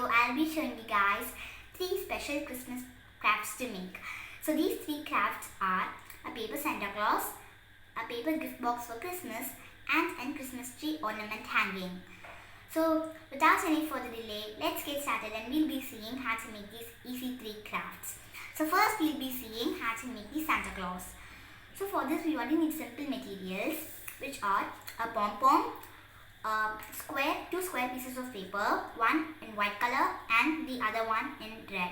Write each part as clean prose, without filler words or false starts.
video, I'll be showing you guys 3 special Christmas crafts to make. So these 3 crafts are a paper Santa Claus, a paper gift box for Christmas, and a Christmas tree ornament hanging. So without any further delay, let's get started and we'll be seeing how to make these easy 3 crafts. So first we'll be seeing how to make the Santa Claus. So for this we only need simple materials, which are a pom-pom, two square pieces of paper, one in white color and the other one in red.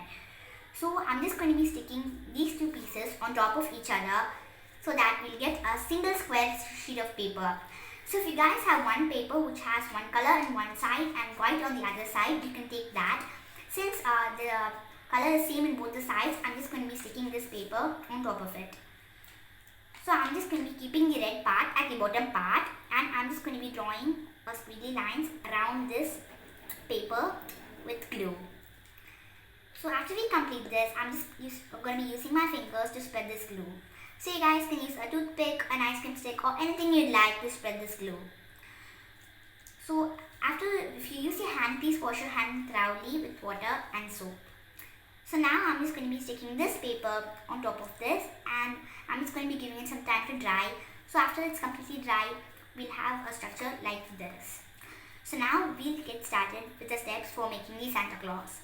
So I'm just going to be sticking these 2 pieces on top of each other so that we'll get a single square sheet of paper. So if you guys have one paper which has one color on one side and white on the other side, you can take that. Since the color is same in both the sides, I'm just going to be sticking this paper on top of it. So I'm just going to be keeping the red part at the bottom part, and I'm just going to be drawing a squiggly lines around this paper with glue. So after we complete this, I'm just going to be using my fingers to spread this glue. So you guys can use a toothpick, an ice cream stick, or anything you'd like to spread this glue. So if you use your hand, please wash your hand thoroughly with water and soap. So now I'm just going to be sticking this paper on top of this, and I'm just going to be giving it some time to dry. So after it's completely dry, we'll have a structure like this. So now we'll get started with the steps for making the Santa Claus.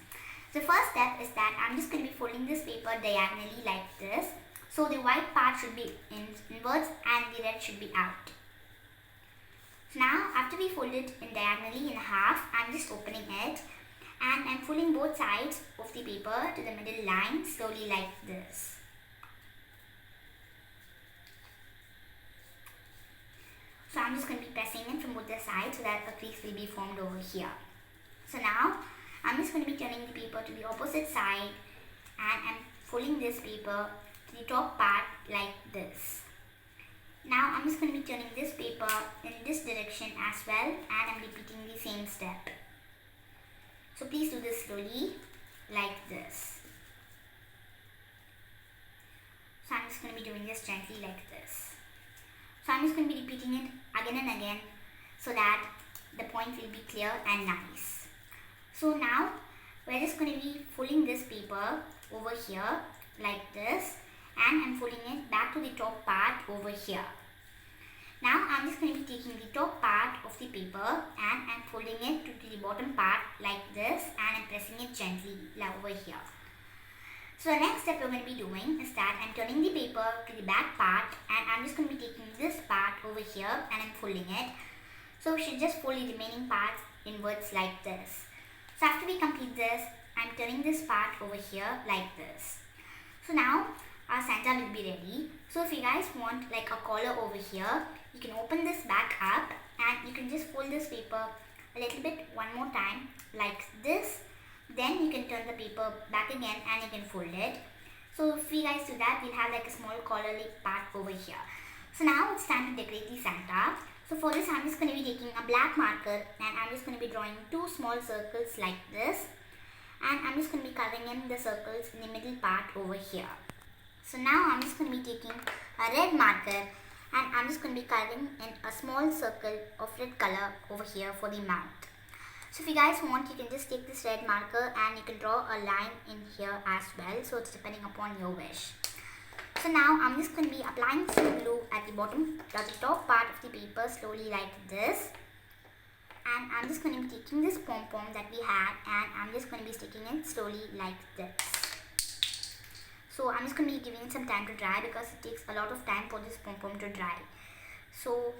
The first step is that I'm just going to be folding this paper diagonally like this. So the white part should be inwards and the red should be out. So now after we fold it in diagonally in half, I'm just opening it and I'm folding both sides of the paper to the middle line slowly like this. So I'm just going to be pressing it from both the sides so that a crease will be formed over here. So now I'm just going to be turning the paper to the opposite side and I'm folding this paper to the top part like this. Now I'm just going to be turning this paper in this direction as well, and I'm repeating the same step. So please do this slowly like this. So I'm just going to be doing this gently like this. So I'm just going to be repeating it again and again so that the point will be clear and nice. So now we're just going to be folding this paper over here like this, and I'm folding it back to the top part over here. Now I'm just going to be taking the top part of the paper and I'm folding it to the bottom part like this, and I'm pressing it gently over here. So the next step we're going to be doing is that I'm turning the paper to the back part, and I'm just going to be taking this part over here and I'm folding it. So we should just fold the remaining parts inwards like this. So after we complete this, I'm turning this part over here like this. So now our Santa will be ready. So if you guys want like a collar over here, you can open this back up and you can just fold this paper a little bit one more time like this. Then you can turn the paper back again and you can fold it. So if you guys do that, we'll have like a small collar part over here. So now it's time to decorate the Santa. So for this, I'm just going to be taking a black marker and I'm just going to be drawing 2 small circles like this. And I'm just going to be coloring in the circles in the middle part over here. So now I'm just going to be taking a red marker and I'm just going to be coloring in a small circle of red color over here for the mouth. So if you guys want, you can just take this red marker and you can draw a line in here as well. So it's depending upon your wish. So now I'm just going to be applying some glue at the bottom, at the top part of the paper slowly like this. And I'm just going to be taking this pom-pom that we had and I'm just going to be sticking it slowly like this. So I'm just going to be giving it some time to dry because it takes a lot of time for this pom-pom to dry. So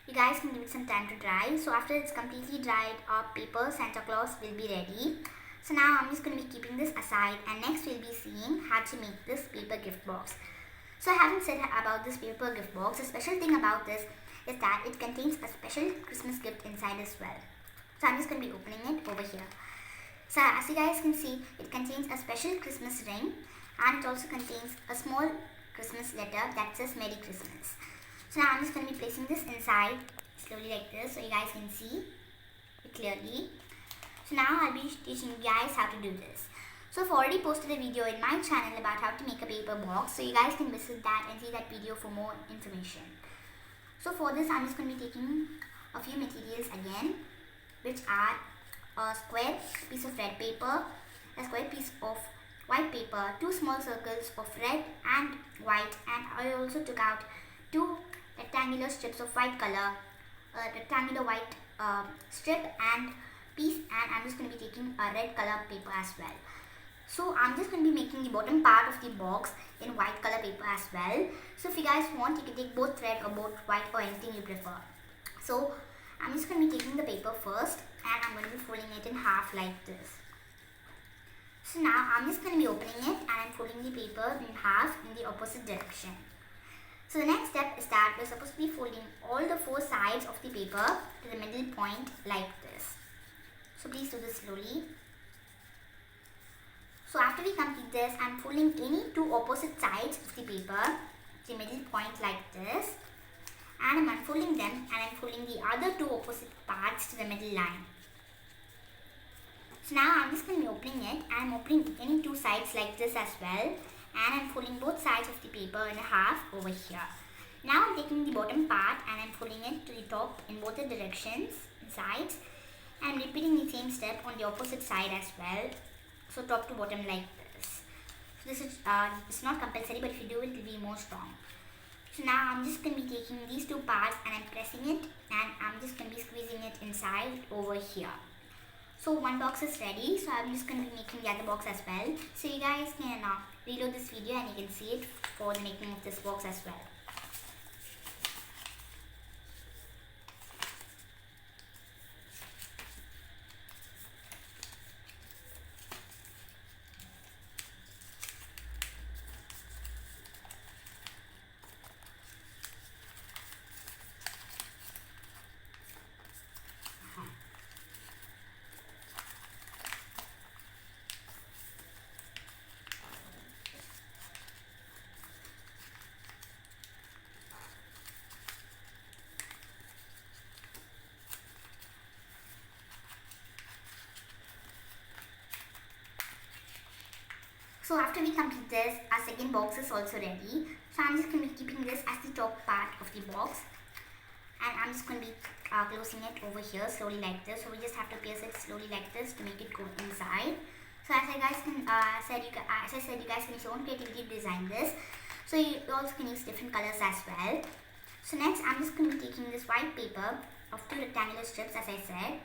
you guys can give it some time to dry. So after it's completely dried, our paper Santa Claus will be ready. So now I'm just going to be keeping this aside, and next we'll be seeing how to make this paper gift box. So having said about this paper gift box, the special thing about this is that it contains a special Christmas gift inside as well. So I'm just going to be opening it over here. So as you guys can see, it contains a special Christmas ring, and it also contains a small Christmas letter that says Merry Christmas. So now I'm just going to be placing this inside slowly like this so you guys can see it clearly. So now I'll be teaching you guys how to do this. So I've already posted a video in my channel about how to make a paper box, so you guys can visit that and see that video for more information. So for this, I'm just going to be taking a few materials again, which are a square piece of red paper, a square piece of white paper, 2 small circles of red and white, and I also took out 2 rectangular strips of white color, a rectangular white strip and piece, and I'm just going to be taking a red color paper as well. So I'm just going to be making the bottom part of the box in white color paper as well. So if you guys want, you can take both red or both white or anything you prefer. So I'm just going to be taking the paper first and I'm going to be folding it in half like this. So now I'm just going to be opening it and I'm folding the paper in half in the opposite direction. So the next step is that we're supposed to be folding all the 4 sides of the paper to the middle point like this. So please do this slowly. So after we complete this, I'm folding any 2 opposite sides of the paper to the middle point like this. And I'm unfolding them and I'm folding the other 2 opposite parts to the middle line. So now I'm just going to be opening it and I'm opening any 2 sides like this as well. And I'm folding both sides of the paper in half over here. Now I'm taking the bottom part and I'm folding it to the top in both the directions, sides. And I'm repeating the same step on the opposite side as well. So top to bottom like this. So this is it's not compulsory, but if you do it, it will be more strong. So now I'm just going to be taking these 2 parts and I'm pressing it and I'm just going to be squeezing it inside over here. So one box is ready, so I'm just going to be making the other box as well. So you guys can reload this video and you can see it for the making of this box as well. So after we complete this, our second box is also ready. So I'm just going to be keeping this as the top part of the box. And I'm just going to be closing it over here slowly like this. So we just have to pierce it slowly like this to make it go inside. So as I said, you guys can use your own creativity to design this. So you also can use different colors as well. So next I'm just going to be taking this white paper of 2 rectangular strips as I said.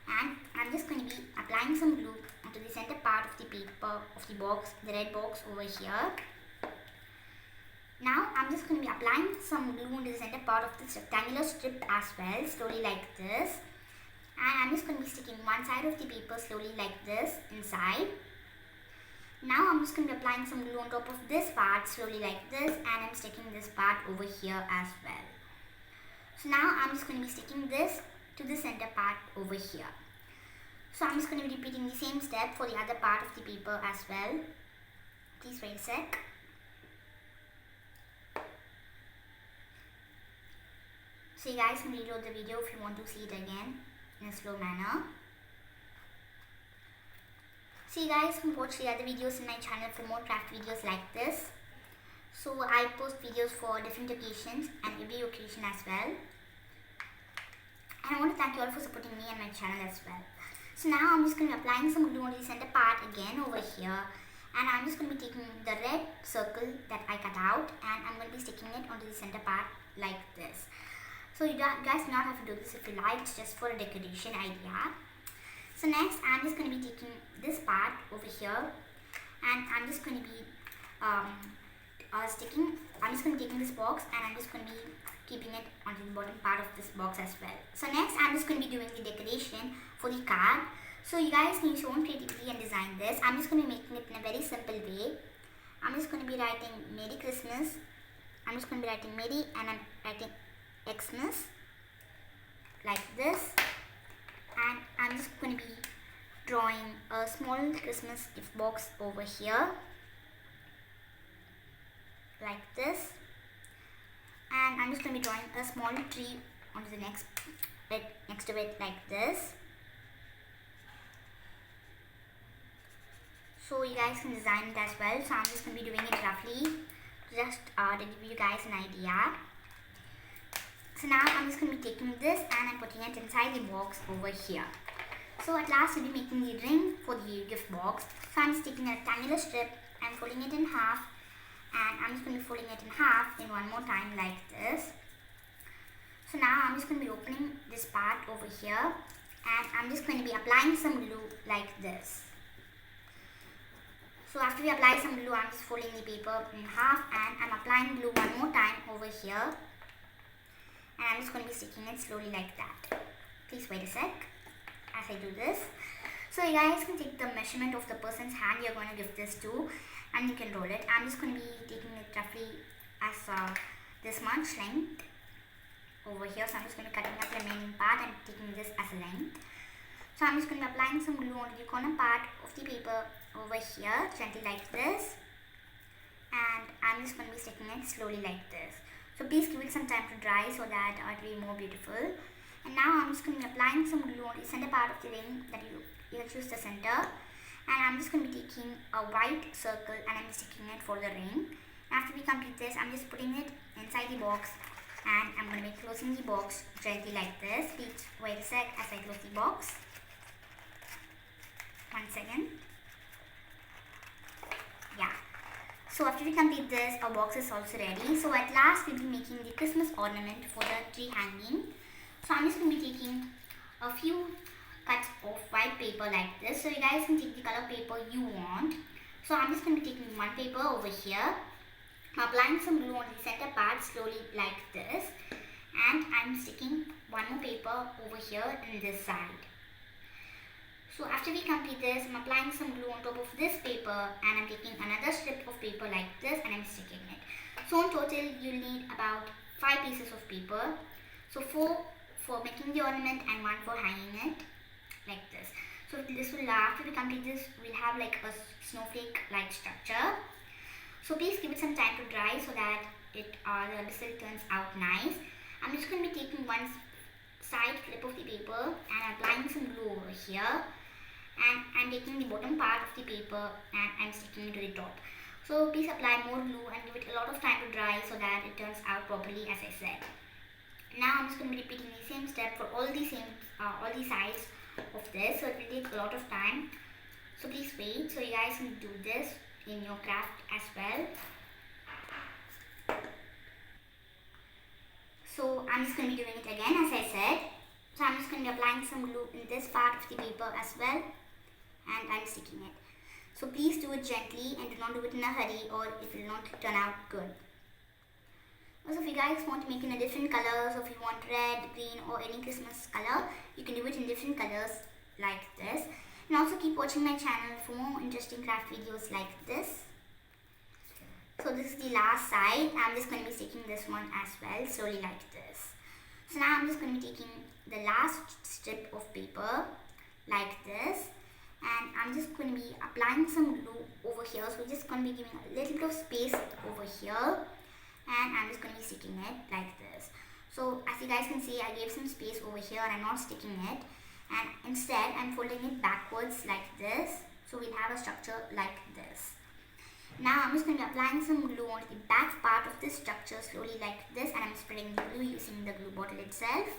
And I'm just going to be applying some glue onto the center part of the paper of the box, the red box over here. Now I'm just going to be applying some glue onto the center part of this rectangular strip as well, slowly like this. And I'm just going to be sticking one side of the paper slowly like this inside. Now I'm just going to be applying some glue on top of this part slowly like this, and I'm sticking this part over here as well. So now I'm just going to be sticking this to the center part over here. So I'm just going to be repeating the same step for the other part of the paper as well. Please wait a sec. So you guys can reload the video if you want to see it again in a slow manner. So you guys can watch the other videos in my channel for more craft videos like this. So I post videos for different occasions and every occasion as well. And I want to thank you all for supporting me and my channel as well. So now I'm just going to be applying some glue on the center part again over here. And I'm just going to be taking the red circle that I cut out and I'm going to be sticking it onto the center part like this. So you guys do not have to do this if you like, it's just for a decoration idea. So next I'm just going to be taking this part over here and I'm just going to be taking this box and I'm just going to be keeping it onto the bottom part of this box as well. So next I'm just going to be doing the decoration for the card. So you guys can use your own creativity and design this. I'm just going to be making it in a very simple way. I'm just going to be writing Merry Christmas. I'm just going to be writing Merry and I'm writing Xmas like this. And I'm just going to be drawing a small Christmas gift box over here like this. And I'm just going to be drawing a small tree onto the next to it like this. So you guys can design it as well. So I'm just going to be doing it roughly just to give you guys an idea. So now I'm just going to be taking this and I'm putting it inside the box over here. So at last we'll be making the ring for the gift box. So I'm just taking a rectangular strip, I'm folding it in half, and I'm just going to be folding it in half in one more time like this. So now I'm just going to be opening this part over here, and I'm just going to be applying some glue like this. So after we apply some glue, I'm just folding the paper in half and I'm applying glue one more time over here. And I'm just going to be sticking it slowly like that. Please wait a sec as I do this. So you guys can take the measurement of the person's hand you're going to give this to, and you can roll it. I'm just going to be taking it roughly as this much length over here. So I'm just going to cutting up the remaining part and taking this as a length. So I'm just going to be applying some glue on the corner part of the paper over here, gently like this. And I'm just going to be sticking it slowly like this. So please give it some time to dry so that it will be more beautiful. And now I'm just going to be applying some glue on the center part of the ring, that you'll choose the center. And I'm just going to be taking a white circle and I'm sticking it for the ring. After we complete this, I'm just putting it inside the box and I'm going to be closing the box gently like this. Please wait a sec as I close the box. 1 second. Yeah. So after we complete this, our box is also ready. So at last we'll be making the Christmas ornament for the tree hanging. So I'm just going to be taking a few cuts of white paper like this. So you guys can take the color paper you want. So I'm just going to be taking one paper over here. I'm applying some glue on the center part slowly like this. And I'm sticking one more paper over here in this side. So after we complete this, I'm applying some glue on top of this paper and I'm taking another strip of paper like this and I'm sticking it. So in total, you'll need about 5 pieces of paper. So 4 for making the ornament and 1 for hanging it like this. So this will, after we complete this, we'll have like a snowflake-like structure. So please give it some time to dry so that the result turns out nice. I'm just going to be taking one side flip of the paper and applying some glue over here. And I'm taking the bottom part of the paper and I'm sticking it to the top. So please apply more glue and give it a lot of time to dry so that it turns out properly as I said. Now I'm just going to be repeating the same step for all the sides of this. So it will take a lot of time. So please wait. So you guys can do this in your craft as well. So I'm just going to be doing it again as I said. So I'm just going to be applying some glue in this part of the paper as well. And I'm sticking it. So please do it gently and do not do it in a hurry or it will not turn out good. Also, if you guys want to make in a different colors, or if you want red, green or any Christmas color, you can do it in different colors like this. And also keep watching my channel for more interesting craft videos like this. So this is the last side. I'm just going to be sticking this one as well, slowly like this. So now I'm just going to be taking the last strip of paper like this. And I'm just going to be applying some glue over here. So we're just going to be giving a little bit of space over here. And I'm just going to be sticking it like this. So as you guys can see, I gave some space over here and I'm not sticking it. And instead, I'm folding it backwards like this. So we'll have a structure like this. Now I'm just going to be applying some glue on the back part of this structure slowly like this. And I'm spreading the glue using the glue bottle itself.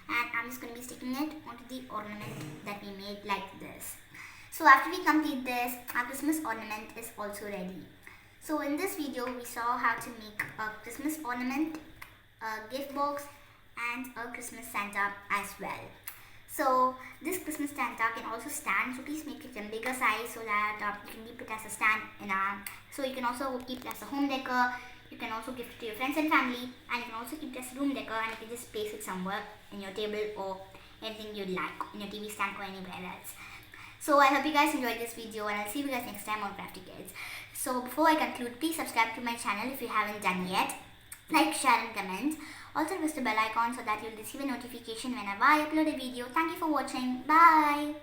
And I'm just going to be sticking it onto the ornament that we made like this. So after we complete this, our Christmas ornament is also ready. So in this video, we saw how to make a Christmas ornament, a gift box and a Christmas Santa as well. So this Christmas Santa can also stand, so please make it in bigger size so that you can keep it as a stand so you can also keep it as a home decor. You can also give it to your friends and family, and you can also keep it as a room decor and you can just place it somewhere in your table or anything you'd like, in your TV stand or anywhere else. So I hope you guys enjoyed this video and I'll see you guys next time on Crafty Kids. So before I conclude, please subscribe to my channel if you haven't done yet. Like, share and comment. Also press the bell icon so that you'll receive a notification whenever I upload a video. Thank you for watching. Bye.